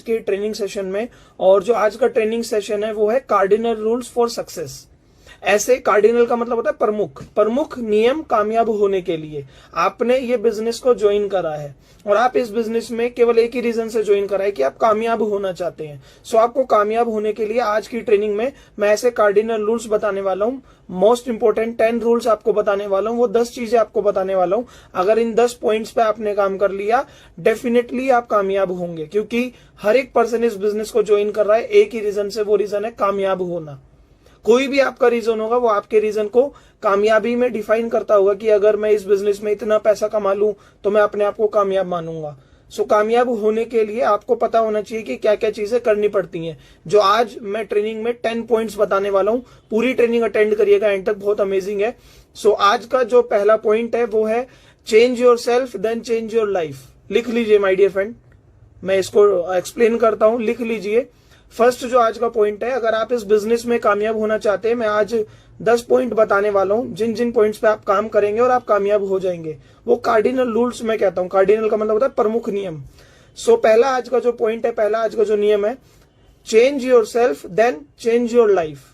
के training session में। और जो आज का ट्रेनिंग सेशन है वो है कार्डिनल रूल्स फॉर सक्सेस। ऐसे कार्डिनल का मतलब होता है प्रमुख नियम कामयाब होने के लिए। आपने ये बिजनेस को ज्वाइन करा है और आप इस बिजनेस में केवल एक ही रीजन से ज्वाइन करा है कि आप कामयाब होना चाहते हैं। सो आपको कामयाब होने के लिए आज की ट्रेनिंग में मैं ऐसे कार्डिनल रूल्स बताने वाला हूँ। मोस्ट इंपोर्टेंट 10 रूल्स आपको बताने वाला हूँ, वो 10 चीजें आपको बताने वाला हूँ। अगर इन 10 पॉइंट्स पे आपने काम कर लिया डेफिनेटली आप कामयाब होंगे, क्योंकि हर एक पर्सन इस बिजनेस को ज्वाइन कर रहा है एक ही रीजन से, वो रीजन है कामयाब होना। कोई भी आपका रीजन होगा वो आपके रीजन को कामयाबी में डिफाइन करता होगा कि अगर मैं इस बिजनेस में इतना पैसा कमा लूं तो मैं अपने आप को कामयाब मानूंगा। सो कामयाब होने के लिए आपको पता होना चाहिए कि क्या क्या चीजें करनी पड़ती हैं, जो आज मैं ट्रेनिंग में 10 पॉइंट्स बताने वाला हूं। पूरी ट्रेनिंग अटेंड करिएगा, एंड तक बहुत अमेजिंग है। सो आज का जो पहला पॉइंट है वो है change yourself then change your life. लिख लीजिए माय डियर फ्रेंड, मैं इसको एक्सप्लेन करता हूं, लिख लीजिए। फर्स्ट जो आज का पॉइंट है, अगर आप इस बिजनेस में कामयाब होना चाहते हैं, मैं आज 10 पॉइंट बताने वाला हूं जिन जिन पॉइंट्स पे आप काम करेंगे और आप कामयाब हो जाएंगे। वो कार्डिनल रूल्स मैं कहता हूं। कार्डिनल का मतलब होता है प्रमुख नियम। सो पहला आज का जो पॉइंट है, पहला आज का जो नियम है, change yourself then change your life.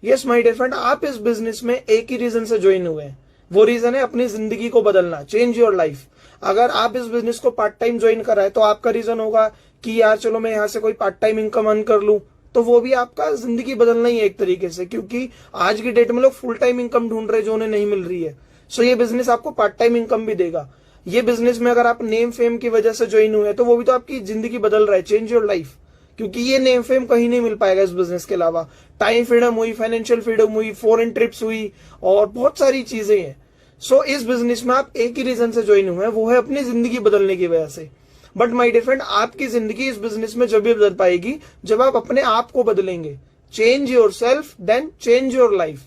Yes my dear friend, आप इस बिजनेस में एक ही रीजन से ज्वाइन हुए हैं, वो रीजन है अपनी जिंदगी को बदलना, चेंज योर लाइफ। अगर आप इस बिजनेस को पार्ट टाइम ज्वाइन करा है तो आपका रीजन होगा कि यार चलो मैं यहां से कोई पार्ट टाइम इनकम अर्न कर लूं, तो वो भी आपका जिंदगी बदलना ही है एक तरीके से, क्योंकि आज की डेट में लोग फुल टाइम इनकम ढूंढ रहे हैं जो उन्हें नहीं मिल रही है। सो ये बिजनेस आपको पार्ट टाइम इनकम भी देगा। ये बिजनेस में अगर आप नेम फेम की वजह से ज्वाइन हुए तो वो भी तो आपकी जिंदगी बदल रहा है, चेंज योर लाइफ, क्योंकि ये नेम फेम कहीं नहीं मिल पाएगा इस बिजनेस के अलावा। टाइम फ्रीडम हुई, फाइनेंशियल फ्रीडम हुई, फॉरेन ट्रिप्स हुई और बहुत सारी चीजें हैं। सो इस बिजनेस में आप एक ही रीजन से ज्वाइन हुए हैं, वो है अपनी जिंदगी बदलने की वजह से। बट माय डियर फ्रेंड, आपकी जिंदगी इस बिजनेस में जब भी बदल पाएगी जब आप अपने आप को बदलेंगे। Change yourself then change your life.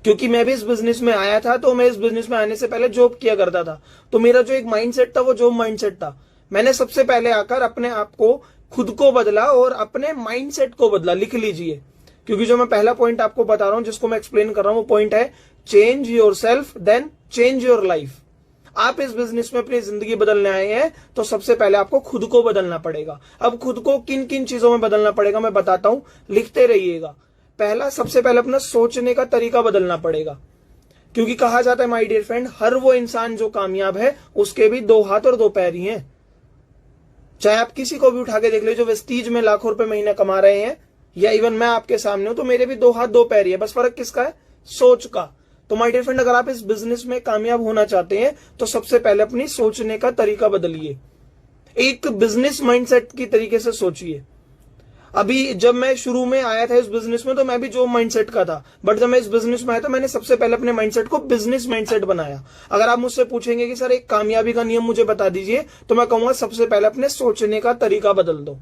क्योंकि मैं भी इस बिजनेस में आया था, तो मैं इस बिजनेस में आने से पहले जॉब किया करता था, तो मेरा जो एक माइंडसेट था वो जॉब माइंडसेट था। मैंने सबसे पहले आकर अपने आप को, खुद को बदला और अपने माइंडसेट को बदला। लिख लीजिए, क्योंकि जो मैं पहला पॉइंट आपको बता रहा हूं, जिसको मैं एक्सप्लेन कर रहा हूं, वो पॉइंट है change yourself then change your life. आप इस बिजनेस में अपनी जिंदगी बदलने आए हैं तो सबसे पहले आपको खुद को बदलना पड़ेगा। अब खुद को किन किन चीजों में बदलना पड़ेगा मैं बताता हूं, लिखते रहिएगा। पहला, सबसे पहले अपना सोचने का तरीका बदलना पड़ेगा, क्योंकि कहा जाता है माय डियर फ्रेंड, हर वो इंसान जो कामयाब है उसके भी 2 हाथ और 2 पैर ही हैं। चाहे आप किसी को भी उठा के देख लीजिए जो वेस्टीज में लाखों रुपए महीना कमा रहे हैं, या इवन मैं आपके सामने हूं तो मेरे भी 2 हाथ 2 पैर ही है। बस फर्क किसका है? सोच का। तो माय डियर फ्रेंड, अगर आप इस बिजनेस में कामयाब होना चाहते हैं तो सबसे पहले अपनी सोचने का तरीका बदलिए। एक बिजनेस माइंडसेट की तरीके से सोचिए। अभी जब मैं शुरू में आया था इस बिजनेस में तो मैं भी जॉब माइंडसेट का था, बट जब मैं इस बिजनेस में आया तो मैंने सबसे पहले अपने माइंडसेट को बिजनेस माइंडसेट बनाया। अगर आप मुझसे पूछेंगे कि सर एक कामयाबी का नियम मुझे बता दीजिए, तो मैं कहूंगा सबसे पहले अपने सोचने का तरीका बदल दो।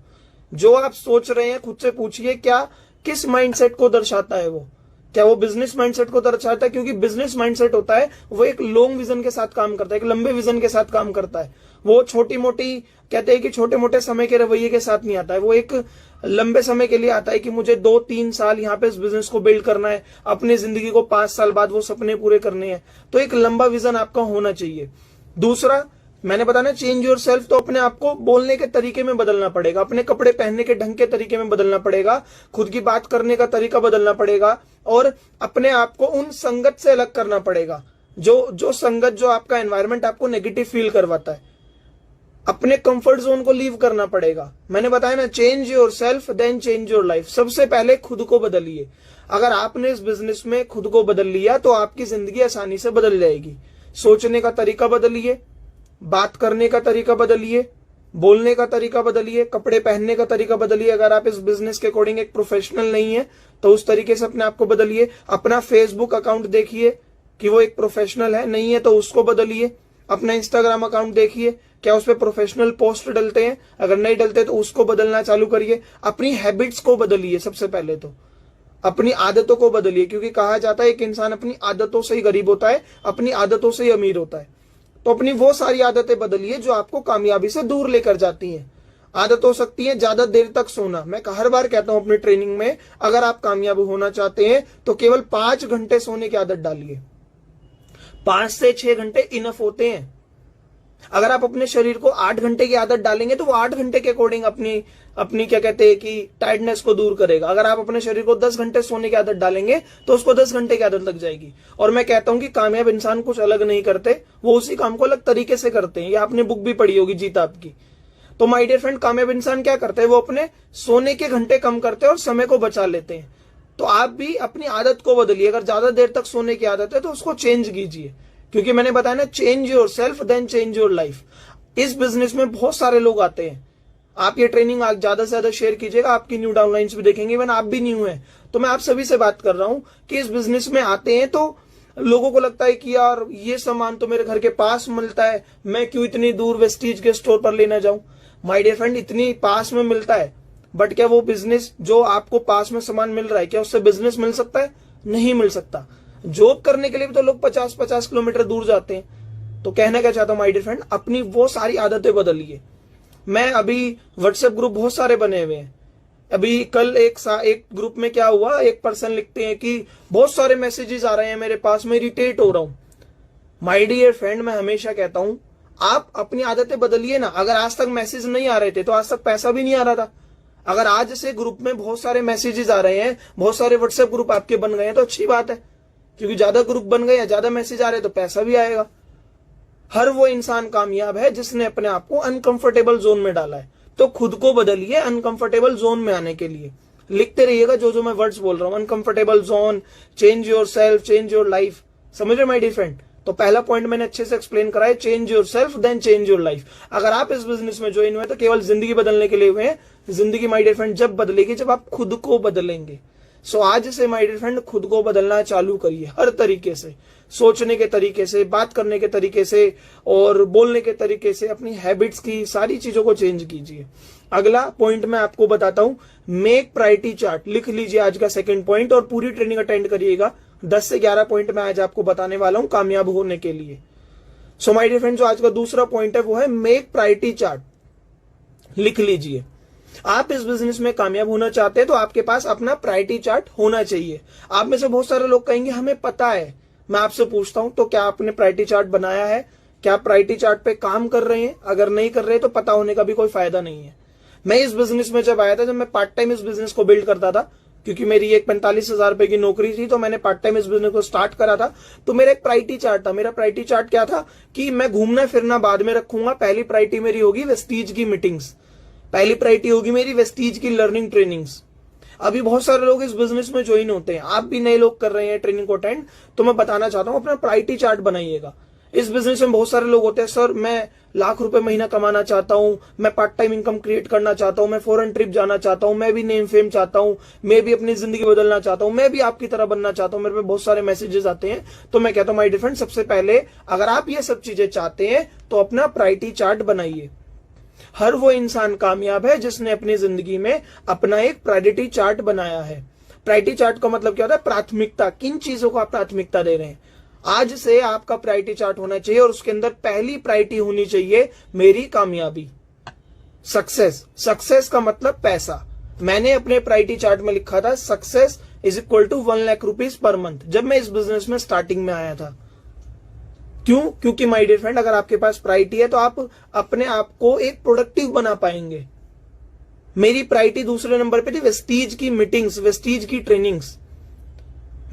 जो आप सोच रहे हैं खुद से पूछिए, क्या किस माइंडसेट को दर्शाता है वो? क्या वो बिजनेस माइंडसेट को दर्शाता है? क्योंकि बिजनेस माइंडसेट होता है वो एक लॉन्ग विजन के साथ काम करता है, एक लंबे विजन के साथ काम करता है। वो छोटी मोटी, कहते हैं कि छोटे मोटे समय के रवैये के साथ नहीं आता है, वो एक लंबे समय के लिए आता है कि मुझे 2-3 साल यहाँ पे इस बिजनेस को बिल्ड करना है, अपनी जिंदगी को 5 साल बाद वो सपने पूरे करने हैं। तो एक लंबा विजन आपका होना चाहिए। दूसरा, मैंने बताया चेंज योर सेल्फ, तो अपने आप को बोलने के तरीके में बदलना पड़ेगा, अपने कपड़े पहनने के ढंग के तरीके में बदलना पड़ेगा, खुद की बात करने का तरीका बदलना पड़ेगा, और अपने आप को उन संगत से अलग करना पड़ेगा जो संगत, जो आपका एनवायरनमेंट आपको नेगेटिव फील करवाता है। अपने कंफर्ट जोन को लीव करना पड़ेगा। मैंने बताया ना, change yourself then change your life. सबसे पहले खुद को बदलिए। अगर आपने इस बिजनेस में खुद को बदल लिया तो आपकी जिंदगी आसानी से बदल जाएगी। सोचने का तरीका बदलिए, बात करने का तरीका बदलिए, बोलने का तरीका बदलिए, कपड़े पहनने का तरीका बदलिए। अगर आप इस बिजनेस के अकॉर्डिंग एक प्रोफेशनल नहीं है तो उस तरीके से अपने आप को बदलिए। अपना फेसबुक अकाउंट देखिए कि वो एक प्रोफेशनल है, नहीं है तो उसको बदलिए। अपना इंस्टाग्राम अकाउंट देखिए, क्या उस पर प्रोफेशनल पोस्ट डलते हैं? अगर नहीं डलते तो उसको बदलना चालू करिए। अपनी हैबिट्स को बदलिए। सबसे पहले तो अपनी आदतों को बदलिए, क्योंकि कहा जाता है एक इंसान अपनी आदतों से ही गरीब होता है, अपनी आदतों से ही अमीर होता है। तो अपनी वो सारी आदतें बदलिए जो आपको कामयाबी से दूर लेकर जाती हैं। आदत हो सकती है ज्यादा देर तक सोना। मैं हर बार कहता हूं अपनी ट्रेनिंग में, अगर आप कामयाब होना चाहते हैं तो केवल 5 घंटे सोने की आदत डालिए। 5 से 6 घंटे इनफ होते हैं, अगर आप अपने शरीर को 8 घंटे की आदत डालेंगे तो वो 8 घंटे के अकॉर्डिंग अपनी अपनी क्या कहते हैं कि टायर्डनेस को दूर करेगा। अगर आप अपने शरीर को 10 घंटे सोने की आदत डालेंगे तो उसको 10 घंटे की आदत लग जाएगी। और मैं कहता हूं कि कामयाब इंसान कुछ अलग नहीं करते, वो उसी काम को अलग तरीके से करते हैं। ये आपने बुक भी पढ़ी होगी जीत आपकी। तो माय डियर फ्रेंड, कामयाब इंसान क्या करते हैं, वो अपने सोने के घंटे कम करते हैं और समय को बचा लेते हैं। तो आप भी अपनी आदत को बदलिए। अगर ज्यादा देर तक सोने की आदत है तो उसको चेंज कीजिए, क्योंकि मैंने बताया ना, change yourself then change your life. इस बिजनेस में बहुत सारे लोग आते हैं। आप ये ट्रेनिंग आज ज्यादा से ज्यादा शेयर कीजिएगा, आपकी न्यू डाउनलाइंस भी देखेंगे। इवन आप भी न्यू हैं तो मैं आप सभी से बात कर रहा हूं कि इस बिजनेस में आते हैं तो लोगों को लगता है कि यार ये सामान तो मेरे घर के पास मिलता है, मैं क्यों इतनी दूर वेस्टीज के स्टोर पर लेना जाऊं। माय डियर फ्रेंड, इतनी पास में मिलता है, बट क्या वो बिजनेस जो आपको पास में सामान मिल रहा है, क्या उससे बिजनेस मिल सकता है? नहीं मिल सकता। जॉब करने के लिए भी तो लोग 50-50 किलोमीटर दूर जाते हैं। तो कहना क्या चाहता हूं माय डियर फ्रेंड, अपनी वो सारी आदतें बदलिए। मैं अभी व्हाट्सएप ग्रुप बहुत सारे बने हुए हैं। अभी कल एक ग्रुप में क्या हुआ, एक पर्सन लिखते हैं कि बहुत सारे मैसेजेस आ रहे हैं मेरे पास, मैं इरिटेट हो रहा हूं। माय डियर फ्रेंड, मैं हमेशा कहता हूं आप अपनी आदतें बदलिए ना। अगर आज तक मैसेज नहीं आ रहे थे तो आज तक पैसा भी नहीं आ रहा था। अगर आज से ग्रुप में बहुत सारे मैसेजेस आ रहे हैं, बहुत सारे व्हाट्सएप ग्रुप आपके बन गए हैं, तो अच्छी बात है, क्योंकि ज्यादा ग्रुप बन गए या ज्यादा मैसेज आ रहे हैं तो पैसा भी आएगा। हर वो इंसान कामयाब है जिसने अपने आप को अनकंफर्टेबल जोन में डाला है। तो खुद को बदलिए अनकंफर्टेबल जोन में आने के लिए। लिखते रहिएगा जो जो मैं वर्ड्स बोल रहा हूं, uncomfortable zone, change your self, change your life. समझ रहे माय डियर फ्रेंड? तो पहला पॉइंट मैंने अच्छे से एक्सप्लेन करा है, change yourself then change your life. अगर आप इस बिजनेस में ज्वाइन हुए तो केवल जिंदगी बदलने के लिए हुए हैं। जिंदगी माय डियर फ्रेंड जब बदलेगी जब आप खुद को बदलेंगे। सो आज से माय डियर फ्रेंड खुद को बदलना चालू करिए, हर तरीके से, सोचने के तरीके से, बात करने के तरीके से और बोलने के तरीके से, अपनी हैबिट्स की सारी चीजों को चेंज कीजिए। अगला पॉइंट मैं आपको बताता हूं, मेक प्रायोरिटी चार्ट। लिख लीजिए आज का सेकंड पॉइंट और पूरी ट्रेनिंग अटेंड करिएगा। 10 से 11 पॉइंट मैं आज आपको बताने वाला हूं कामयाब होने के लिए। सो माय डियर फ्रेंड, जो आज का दूसरा पॉइंट है वो है मेक प्रायोरिटी चार्ट। लिख लीजिए, आप इस बिजनेस में कामयाब होना चाहते हैं तो आपके पास अपना प्रायोरिटी चार्ट होना चाहिए। आप में से बहुत सारे लोग कहेंगे हमें पता है। मैं आपसे पूछता हूं, तो क्या आपने प्रायोरिटी चार्ट बनाया है? क्या आप प्रायोरिटी चार्ट पे काम कर रहे हैं? अगर नहीं कर रहे तो पता होने का भी कोई फायदा नहीं है। मैं इस बिजनेस में जब आया था, जब मैं पार्ट टाइम इस बिजनेस को बिल्ड करता था, क्योंकि मेरी एक 45,000 रुपए की नौकरी थी, तो मैंने पार्ट टाइम इस बिजनेस को स्टार्ट करा था। तो मेरा एक प्रायोरिटी चार्ट था। मेरा प्रायोरिटी चार्ट क्या था कि मैं घूमना फिरना बाद में रखूंगा। पहली प्रायोरिटी मेरी होगी वेस्टीज की मीटिंग्स, पहली प्रायोरिटी होगी मेरी वेस्टीज की लर्निंग ट्रेनिंग्स। अभी बहुत सारे लोग इस बिजनेस में ज्वाइन होते हैं, आप भी नए लोग कर रहे हैं ट्रेनिंग को अटेंड, तो मैं बताना चाहता हूं अपना प्रायोरिटी चार्ट बनाइएगा। इस बिजनेस में बहुत सारे लोग होते हैं, सर मैं लाख रुपए महीना कमाना चाहता हूं, मैं पार्ट टाइम इनकम क्रिएट करना चाहता हूं, मैं फॉरेन ट्रिप जाना चाहता हूं, मैं भी नेम फेम चाहता हूं, मैं भी अपनी जिंदगी बदलना चाहता हूं, मैं भी आपकी तरह बनना चाहता हूं। मेरे पे बहुत सारे मैसेजेस आते हैं। तो मैं कहता हूं माय डियर फ्रेंड, सबसे पहले अगर आप ये सब चीजें चाहते हैं तो अपना प्रायोरिटी चार्ट बनाइए। हर वो इंसान कामयाब है जिसने अपनी जिंदगी में अपना एक प्रायोरिटी चार्ट बनाया है। प्रायोरिटी चार्ट का मतलब क्या होता है? प्राथमिकता। किन चीजों को आप प्राथमिकता दे रहे हैं? आज से आपका प्रायोरिटी चार्ट होना चाहिए और उसके अंदर पहली प्रायोरिटी होनी चाहिए मेरी कामयाबी, सक्सेस। सक्सेस का मतलब पैसा। मैंने अपने प्रायोरिटी चार्ट में लिखा था success is equal to 1 lakh rupees per month, जब मैं इस बिजनेस में स्टार्टिंग में आया था। क्यों? क्योंकि माय डियर फ्रेंड, अगर आपके पास प्रायोरिटी है तो आप अपने आप को एक प्रोडक्टिव बना पाएंगे। मेरी प्रायोरिटी दूसरे नंबर पे थी वेस्टीज की मीटिंग्स, वेस्टीज की ट्रेनिंग्स।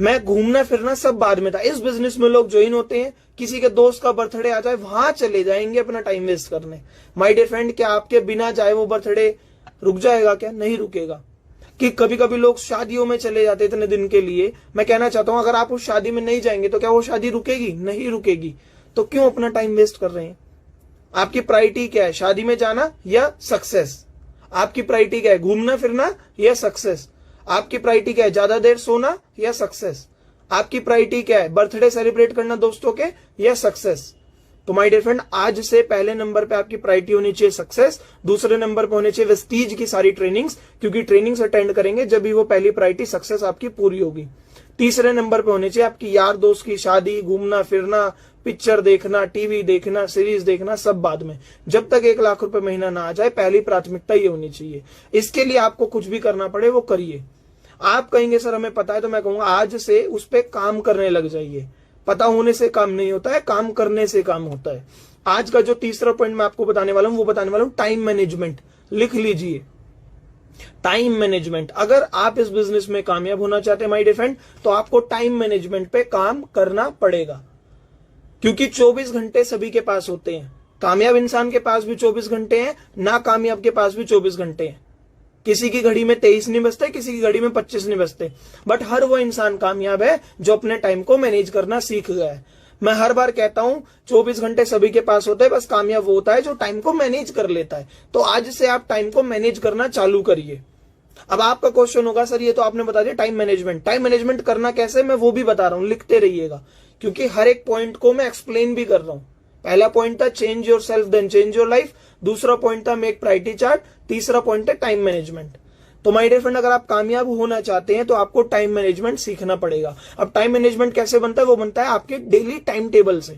मैं घूमना फिरना सब बाद में था। इस बिजनेस में लोग ज्वाइन होते हैं, किसी के दोस्त का बर्थडे आ जाए वहां चले जाएंगे अपना टाइम वेस्ट करने। माय डियर फ्रेंड, क्या आपके बिना जाए वो बर्थडे रुक जाएगा? क्या नहीं रुकेगा। कि कभी कभी लोग शादियों में चले जाते इतने दिन के लिए। मैं कहना चाहता हूं अगर आप उस शादी में नहीं जाएंगे तो क्या वो शादी रुकेगी? नहीं रुकेगी। तो क्यों अपना टाइम वेस्ट कर रहे हैं? आपकी प्रायोरिटी क्या है? शादी में जाना या सक्सेस? आपकी प्रायोरिटी क्या है? घूमना फिरना या सक्सेस? आपकी प्रायोरिटी क्या है? ज्यादा देर सोना या सक्सेस? आपकी प्रायोरिटी क्या है? बर्थडे सेलिब्रेट करना दोस्तों के या सक्सेस? तो माय डियर फ्रेंड, आज से पहले नंबर पे आपकी प्रायोरिटी होनी चाहिए सक्सेस, दूसरे नंबर पे होने चाहिए वेस्टीज की सारी ट्रेनिंग्स, क्योंकि ट्रेनिंग्स अटेंड करेंगे जब भी वो पहली प्रायोरिटी सक्सेस आपकी पूरी होगी। तीसरे नंबर पे होने चाहिए आपकी यार दोस्त की शादी, घूमना फिरना, पिक्चर देखना, टीवी देखना, सीरीज देखना, सब बाद में। जब तक 1 लाख रुपए महीना ना आ जाए, पहली प्राथमिकता ये होनी चाहिए। इसके लिए आपको कुछ भी करना पड़े वो करिए। आप कहेंगे सर हमें पता है, तो मैं कहूंगा आज से उस पर काम करने लग जाइए। पता होने से काम नहीं होता है, काम करने से काम होता है। आज का जो तीसरा पॉइंट मैं आपको बताने वाला हूं वो बताने वाला हूं टाइम मैनेजमेंट। लिख लीजिए, टाइम मैनेजमेंट। अगर आप इस बिजनेस में कामयाब होना चाहते हैं माय डियर फ्रेंड, तो आपको टाइम मैनेजमेंट पे काम करना पड़ेगा, क्योंकि 24 घंटे सभी के पास होते हैं। कामयाब इंसान के पास भी 24 घंटे हैं, ना कामयाब के पास भी 24 घंटे हैं। किसी की घड़ी में 23 नहीं बजते, किसी की घड़ी में 25 नहीं बजते, बट हर वो इंसान कामयाब है जो अपने टाइम को मैनेज करना सीख गया है। मैं हर बार कहता हूं 24 घंटे सभी के पास होते हैं, बस कामयाब वो होता है जो टाइम को मैनेज कर लेता है। तो आज से आप टाइम को मैनेज करना चालू करिए। अब आपका क्वेश्चन होगा, सर ये तो आपने बता दिया टाइम मैनेजमेंट, टाइम मैनेजमेंट करना कैसे, मैं वो भी बता रहा हूं, लिखते रहिएगा, क्योंकि हर एक पॉइंट को मैं एक्सप्लेन भी कर रहा हूं। पहला पॉइंट था change yourself then change your life, दूसरा पॉइंट था मेक प्रायोरिटी चार्ट, तीसरा पॉइंट है टाइम मैनेजमेंट। तो माय डियर फ्रेंड, अगर आप कामयाब होना चाहते हैं तो आपको टाइम मैनेजमेंट सीखना पड़ेगा। अब टाइम मैनेजमेंट कैसे बनता है, वो बनता है आपके डेली टाइम टेबल से।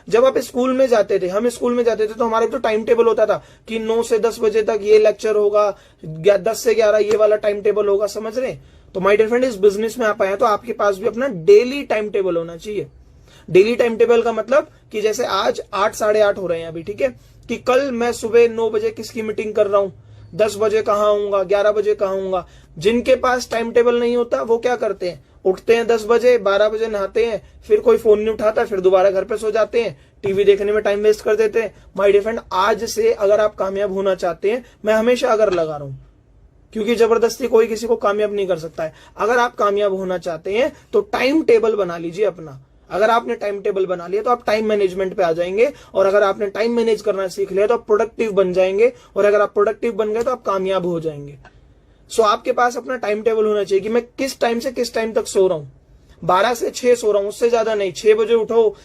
जब आप स्कूल में जाते थे, हम स्कूल में जाते थे, तो हमारा तो टाइम टेबल होता था कि 9 से 10 बजे तक ये लेक्चर होगा, 10 से 11 ये वाला टाइम टेबल होगा, समझ रहे हैं। तो माय डियर फ्रेंड, इस बिजनेस में आप आए तो आपके पास भी अपना डेली टाइम टेबल होना चाहिए। डेली टाइम टेबल का मतलब कि जैसे आज 8 साढ़े 8 हो रहे हैं अभी, ठीक है, कि कल मैं सुबह 9 बजे किसकी मीटिंग कर रहा हूं, 10 बजे कहाँ आऊंगा, 11 बजे कहाँ आऊंगा। जिनके पास टाइम टेबल नहीं होता वो क्या करते हैं, उठते हैं 10 बजे, 12 बजे नहाते हैं, फिर कोई फोन नहीं उठाता, फिर दोबारा घर पे सो जाते हैं, टीवी देखने में टाइम वेस्ट कर देते हैं। माय डियर फ्रेंड, आज से अगर आप कामयाब होना चाहते हैं, मैं हमेशा अगर लगा रहा हूं, क्योंकि जबरदस्ती कोई किसी को कामयाब नहीं कर सकता है। अगर आप कामयाब होना चाहते हैं तो टाइम टेबल बना लीजिए अपना। अगर आपने टाइम टेबल बना लिया तो आप टाइम मैनेजमेंट पे आ जाएंगे, और अगर आपने टाइम मैनेज करना सीख लिया तो आप प्रोडक्टिव बन जाएंगे, और अगर आप प्रोडक्टिव बन गए तो आप कामयाब हो जाएंगे। सो आपके पास अपना टाइम टेबल होना चाहिए कि मैं किस टाइम से किस टाइम तक सो रहा हूं। 12 से 6 सो रहा हूं, उससे ज्यादा नहीं। 6 बजे उठो,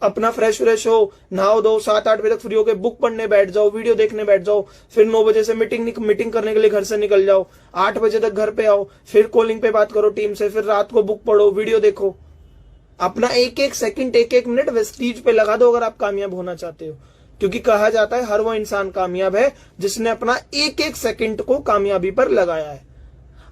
अपना फ्रेश हो, नहाओ दो, 7-8 बजे तक फ्री होकर बुक पढ़ने बैठ जाओ, वीडियो देखने बैठ जाओ, फिर 9 बजे से मीटिंग करने के लिए घर से निकल जाओ, 8 बजे तक घर पे आओ, फिर कॉलिंग पे बात करो टीम से, फिर रात को बुक पढ़ो, वीडियो देखो। अपना एक एक सेकंड, एक एक मिनट वेस्टीज पे लगा दो अगर आप कामयाब होना चाहते हो, क्योंकि कहा जाता है हर वो इंसान कामयाब है जिसने अपना एक एक सेकंड को कामयाबी पर लगाया है।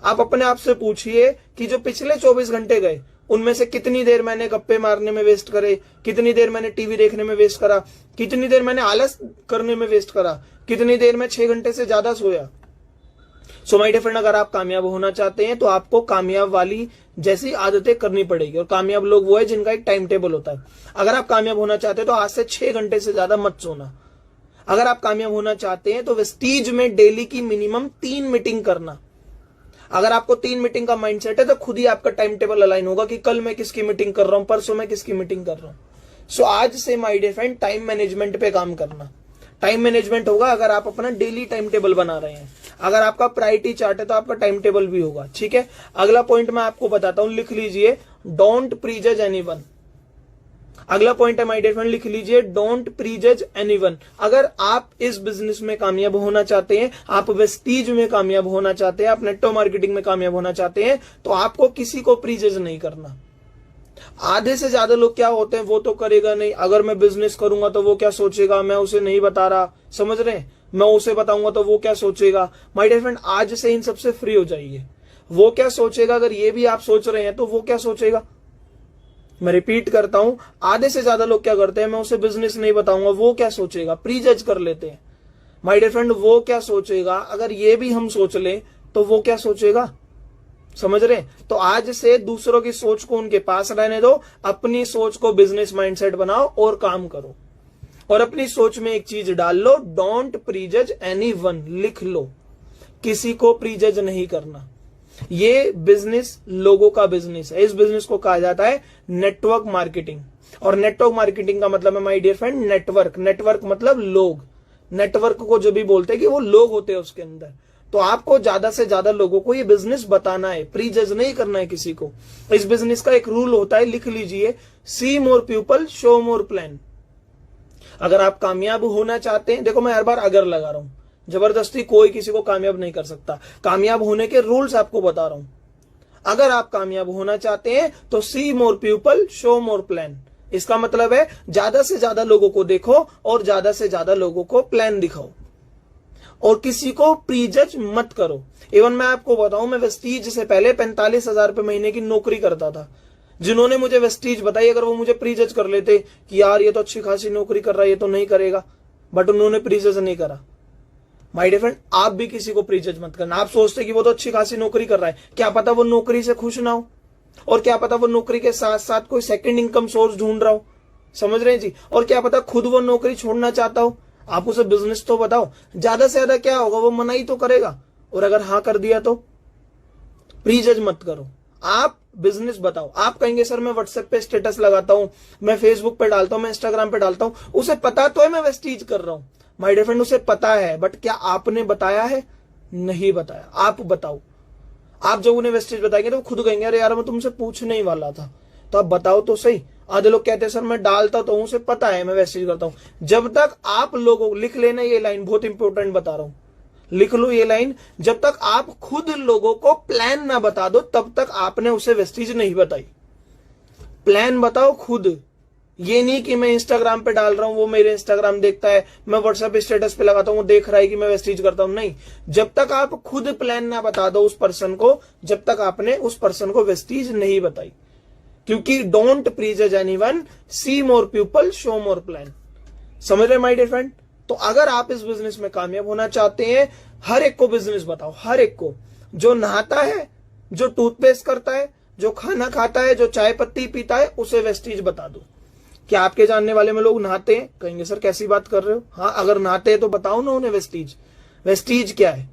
आप अपने आप से पूछिए कि जो पिछले 24 घंटे गए उनमें से कितनी देर मैंने गप्पे मारने में वेस्ट करे, कितनी देर मैंने टीवी देखने में वेस्ट करा, कितनी देर मैंने आलस करने में वेस्ट करा, कितनी देर में 6 घंटे से ज्यादा सोया। सो माय डियर फ्रेंड, अगर आप कामयाब होना चाहते हैं तो आपको कामयाब वाली जैसी आदतें करनी पड़ेगी, और कामयाब लोग वो है जिनका एक टाइम टेबल होता है। अगर आप कामयाब होना चाहते हैं तो आज से 6 घंटे से ज्यादा मत सोना। अगर आप कामयाब होना चाहते हैं तो वेस्टीज में डेली की मिनिमम 3 मीटिंग करना। अगर आपको 3 मीटिंग का माइंडसेट है तो खुद ही आपका टाइम टेबल अलाइन होगा कि कल मैं किसकी मीटिंग कर रहा हूं, परसों मैं किसकी मीटिंग कर रहा हूं। सो आज से my dear friend, time management पे काम करना। टाइम मैनेजमेंट होगा अगर आप अपना डेली टाइम टेबल बना रहे हैं। अगर आपका प्रायोरिटी चार्ट है तो आपका टाइम टेबल भी होगा, ठीक है। अगला पॉइंट मैं आपको बताता हूं, लिख लीजिए, डोंट प्रीजज एनीवन। अगला पॉइंट है माय डियर फ्रेंड, लिख लीजिए, डोंट प्रीजज एनीवन। अगर आप इस बिजनेस में कामयाब होना चाहते हैं, आप वेस्टीज में कामयाब होना चाहते हैं, आप नेटवर्क मार्केटिंग में कामयाब होना चाहते हैं, तो आपको किसी को प्रीजज नहीं करना। आधे से ज्यादा लोग क्या होते हैं, वो तो करेगा नहीं, अगर मैं बिजनेस करूंगा तो वो क्या सोचेगा, मैं उसे नहीं बता रहा, समझ रहे हैं, मैं उसे बताऊंगा तो वो क्या सोचेगा। माय डियर फ्रेंड, आज से इन सबसे फ्री हो जाइए। वो क्या सोचेगा, अगर ये भी आप सोच रहे हैं तो वो क्या सोचेगा। मैं रिपीट करता हूं, आधे से ज्यादा लोग क्या करते हैं, मैं उसे बिजनेस नहीं बताऊंगा, वो क्या सोचेगा, प्री जज कर लेते हैं। माय डियर फ्रेंड, वो क्या सोचेगा, अगर ये भी हम सोच ले तो वो क्या सोचेगा, समझ रहे। तो आज से दूसरों की सोच को उनके पास रहने दो, अपनी सोच को बिजनेस माइंडसेट बनाओ और काम करो। और अपनी सोच में एक चीज डाल लो, डोंट प्रीजज एनीवन, लिख लो, किसी को प्रीजज नहीं करना। ये बिजनेस लोगों का बिजनेस है। इस बिजनेस को कहा जाता है नेटवर्क मार्केटिंग, और नेटवर्क मार्केटिंग का मतलब है my dear friend network. Network मतलब लोग, नेटवर्क को जो भी बोलते हैं कि वो लोग होते हैं उसके अंदर। तो आपको ज्यादा से ज्यादा लोगों को ये बिजनेस बताना है, प्रीजज नहीं करना है किसी को। इस बिजनेस का एक रूल होता है, लिख लीजिए, see more people show more plan. अगर आप कामयाब होना चाहते हैं, देखो मैं हर बार अगर लगा रहा हूं, जबरदस्ती कोई किसी को कामयाब नहीं कर सकता, कामयाब होने के रूल्स आपको बता रहा हूं। अगर आप कामयाब होना चाहते हैं तो see more people show more plan. इसका मतलब है ज्यादा से ज्यादा लोगों को देखो और ज्यादा से ज्यादा लोगों को प्लान दिखाओ, और किसी को प्रीजज मत करो। इवन मैं आपको बताऊं, मैं वेस्टीज से पहले 45,000 रुपए महीने की नौकरी करता था। जिन्होंने मुझे वेस्टीज बताई, अगर वो मुझे प्री जज कर लेते कि यार ये तो अच्छी खासी नौकरी कर रहा है, ये तो नहीं करेगा, बट उन्होंने प्री जज नहीं करा। माय डियर फ्रेंड, आप भी किसी को प्री जज मत करना। आप सोचते कि वो तो अच्छी खासी नौकरी कर रहा है, क्या पता वो नौकरी से खुश ना हो, और क्या पता वो नौकरी के साथ साथ कोई सेकंड इनकम सोर्स ढूंढ रहा हो, समझ रहे हैं जी, और क्या पता खुद वो नौकरी छोड़ना चाहता हो। आप उसे बिजनेस तो बताओ, ज्यादा से ज्यादा क्या होगा, वो मना ही तो करेगा, और अगर हाँ कर दिया तो। प्री जज मत करो, आप बिजनेस बताओ। आप कहेंगे सर मैं व्हाट्सएप पे स्टेटस लगाता हूं, मैं फेसबुक पे डालता हूं, मैं इंस्टाग्राम पे डालता हूं, उसे पता तो है मैं वेस्टीज कर रहा हूं। माय डियर फ्रेंड, उसे पता है, बट क्या आपने बताया है? नहीं बताया। आप बताओ। आप जब उन्हें वेस्टेज बताएंगे तो वो खुद कहेंगे अरे यार मैं तुमसे पूछने ही वाला था, तो आप बताओ तो सही। आधे लोग कहते हैं सर मैं डालता तो हूं, उसे पता है मैं वेस्टेज करता हूं। जब तक आप लोगों, लिख लेना ये लाइन, बहुत इंपॉर्टेंट बता रहा हूं, लिख लो ये लाइन, जब तक आप खुद लोगों को प्लान ना बता दो तब तक आपने उसे वेस्टीज नहीं बताई। प्लान बताओ खुद, ये नहीं कि मैं इंस्टाग्राम पे डाल रहा हूं, वो मेरे इंस्टाग्राम देखता है, मैं व्हाट्सएप स्टेटस पे लगाता हूं, वो देख रहा है कि मैं वेस्टीज करता हूं। नहीं, जब तक आप खुद प्लान ना बता दो उस पर्सन को, जब तक आपने उस पर्सन को वेस्टीज नहीं बताई। क्योंकि don't prejudge anyone, see more people, show more plan. समझ रहे माय डियर फ्रेंड? तो अगर आप इस बिजनेस में कामयाब होना चाहते हैं, हर एक को बिजनेस बताओ, हर एक को। जो नहाता है, जो टूथपेस्ट करता है, जो खाना खाता है, जो चाय पत्ती पीता है, उसे वेस्टीज बता दो। क्या आपके जानने वाले में लोग नहाते हैं? कहेंगे सर कैसी बात कर रहे हो। हाँ, अगर नहाते हैं तो बताओ ना उन्हें वेस्टीज। वेस्टीज क्या है?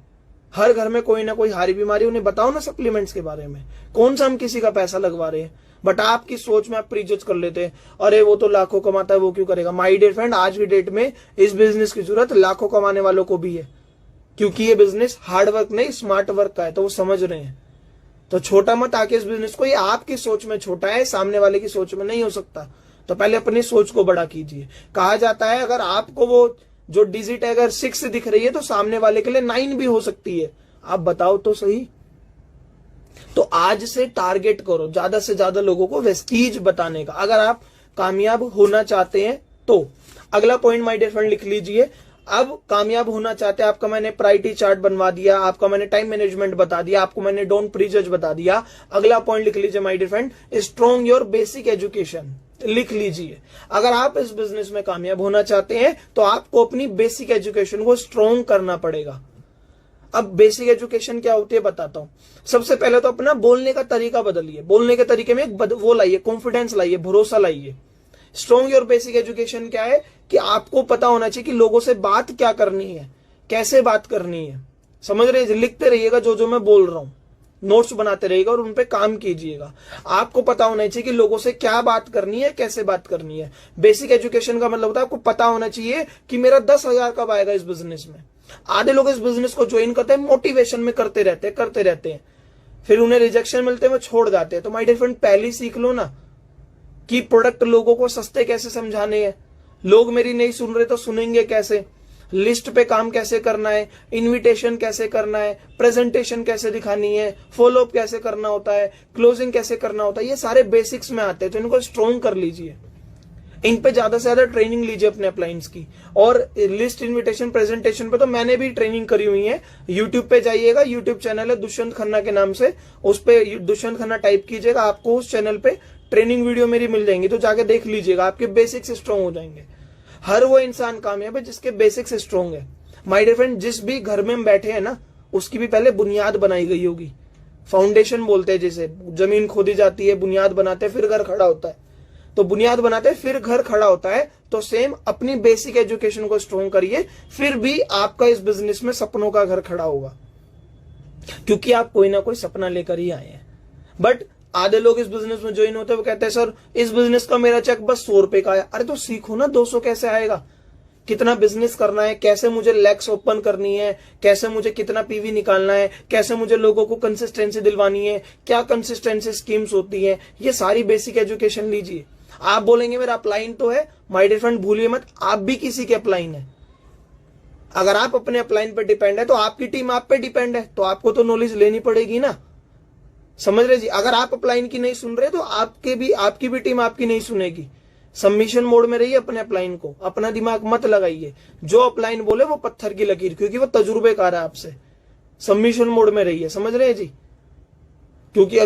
हर घर में कोई ना कोई हारी बीमारी, उन्हें बताओ ना सप्लीमेंट्स के बारे में। कौन सा हम किसी का पैसा लगवा रहे हैं? बट आपकी सोच में आप प्रीजज कर लेते हैं, अरे वो तो लाखों कमाता है, वो क्यों करेगा। माय डियर फ्रेंड, आज की डेट में इस बिजनेस की जरूरत लाखों कमाने वालों को भी है, क्योंकि ये बिजनेस हार्ड वर्क नहीं स्मार्ट वर्क का है, तो वो समझ रहे हैं। तो छोटा मत आके इस बिजनेस को, ये आपकी सोच में छोटा है, सामने वाले की सोच में नहीं हो सकता। तो पहले अपनी सोच को बड़ा कीजिए। कहा जाता है अगर आपको वो जो डिजिट है अगर 6 दिख रही है तो सामने वाले के लिए 9 भी हो सकती है। आप बताओ तो सही। तो आज से टारगेट करो ज्यादा से ज्यादा लोगों को वेस्टीज बताने का, अगर आप कामयाब होना चाहते हैं तो। अगला पॉइंट माय डियर फ्रेंड लिख लीजिए। अब कामयाब होना चाहते हैं, आपका मैंने प्रायोरिटी चार्ट बनवा दिया, आपका मैंने टाइम मैनेजमेंट बता दिया, आपको मैंने डोंट प्रीजज बता दिया। अगला पॉइंट लिख लीजिए my dear friend, strong your basic education. लिख लीजिए, अगर आप इस बिजनेस में कामयाब होना चाहते हैं तो आपको अपनी बेसिक एजुकेशन को स्ट्रॉन्ग करना पड़ेगा। अब बेसिक एजुकेशन क्या होती है बताता हूं। सबसे पहले तो अपना बोलने का तरीका बदलिए, बोलने के तरीके में एक वो लाइए, कॉन्फिडेंस लाइए, भरोसा लाइए। स्ट्रॉन्ग योर बेसिक एजुकेशन क्या है कि आपको पता होना चाहिए कि लोगों से बात क्या करनी है, कैसे बात करनी है। समझ रहे, लिखते रहिएगा जो जो मैं बोल रहा हूं, नोट्स बनाते रहिएगा और उन पे काम कीजिएगा। आपको पता होना चाहिए कि लोगों से क्या बात करनी है, कैसे बात करनी है। बेसिक एजुकेशन का मतलब होता है आपको पता होना चाहिए कि मेरा 10,000 कब आएगा इस बिजनेस में। आधे लोग इस बिजनेस को ज्वाइन करते हैं, मोटिवेशन में करते रहते हैं, फिर उन्हें रिजेक्शन मिलते हैं, वो छोड़ जाते हैं। तो माय डियर फ्रेंड, पहले सीख लो ना कि प्रोडक्ट लोगों को सस्ते कैसे समझाने हैं। लोग मेरी नहीं सुन रहे तो सुनेंगे कैसे, लिस्ट पे काम कैसे करना है, इनविटेशन कैसे करना है, प्रेजेंटेशन कैसे दिखानी है, फॉलोअप कैसे करना होता है, क्लोजिंग कैसे करना होता है, ये सारे बेसिक्स में आते हैं। तो इनको स्ट्रॉन्ग कर लीजिए, इन पे ज्यादा से ज्यादा ट्रेनिंग लीजिए अपने अपलाइंस की। और लिस्ट, इनविटेशन, प्रेजेंटेशन पे तो मैंने भी ट्रेनिंग करी हुई है। यूट्यूब पे जाइएगा, यूट्यूब चैनल है दुष्यंत खन्ना के नाम से, उस पे दुष्यंत खन्ना टाइप कीजिएगा, आपको उस चैनल पे ट्रेनिंग वीडियो मेरी मिल जाएंगी, तो जाके देख लीजिएगा, आपके बेसिक्स स्ट्रॉन्ग हो जाएंगे। हर वो इंसान कामयाब है जिसके बेसिक्स स्ट्रॉन्ग है। माय डियर फ्रेंड, जिस भी घर में हम बैठे हैं ना, उसकी भी पहले बुनियाद बनाई गई होगी। फाउंडेशन बोलते हैं, जैसे जमीन खोदी जाती है, बुनियाद बनाते हैं, फिर घर खड़ा होता है। तो बुनियाद बनाते हैं फिर घर खड़ा होता है। तो सेम अपनी बेसिक एजुकेशन को स्ट्रॉन्ग करिए, फिर भी आपका इस बिजनेस में सपनों का घर खड़ा होगा, क्योंकि आप कोई ना कोई सपना लेकर ही आए हैं। बट आधे लोग इस बिजनेस में ज्वाइन होते हैं, वो कहते हैं सर इस बिजनेस का मेरा चेक बस 100 रुपए का आया। अरे तो सीखो ना 200 कैसे आएगा, कितना बिजनेस करना है, कैसे मुझे लैक्स ओपन करनी है, कैसे मुझे कितना पीवी निकालना है, कैसे मुझे लोगों को कंसिस्टेंसी दिलवानी है, क्या कंसिस्टेंसी स्कीम्स होती है, ये सारी बेसिक एजुकेशन लीजिए। आप बोलेंगे मेरा अपलाइन तो है, माय डियर फ्रेंड भूलिए मत, आप भी किसी के अपलाइन है। अगर आप अपने अपलाइन पर डिपेंड है तो आपकी टीम आप पे डिपेंड है, तो आपको तो नॉलेज लेनी पड़ेगी ना। समझ रहे जी, अगर आप अपलाइन की नहीं सुन रहे तो आपकी भी टीम आपकी नहीं सुनेगी। सबमिशन मोड में रहिए अपने अपलाइन को, अपना दिमाग मत लगाइए, जो अपलाइन बोले वो पत्थर की लकीर, क्योंकि वो तजुर्बेकार है आपसे। सबमिशन मोड में रहिए, समझ रहे हैं जी, क्योंकि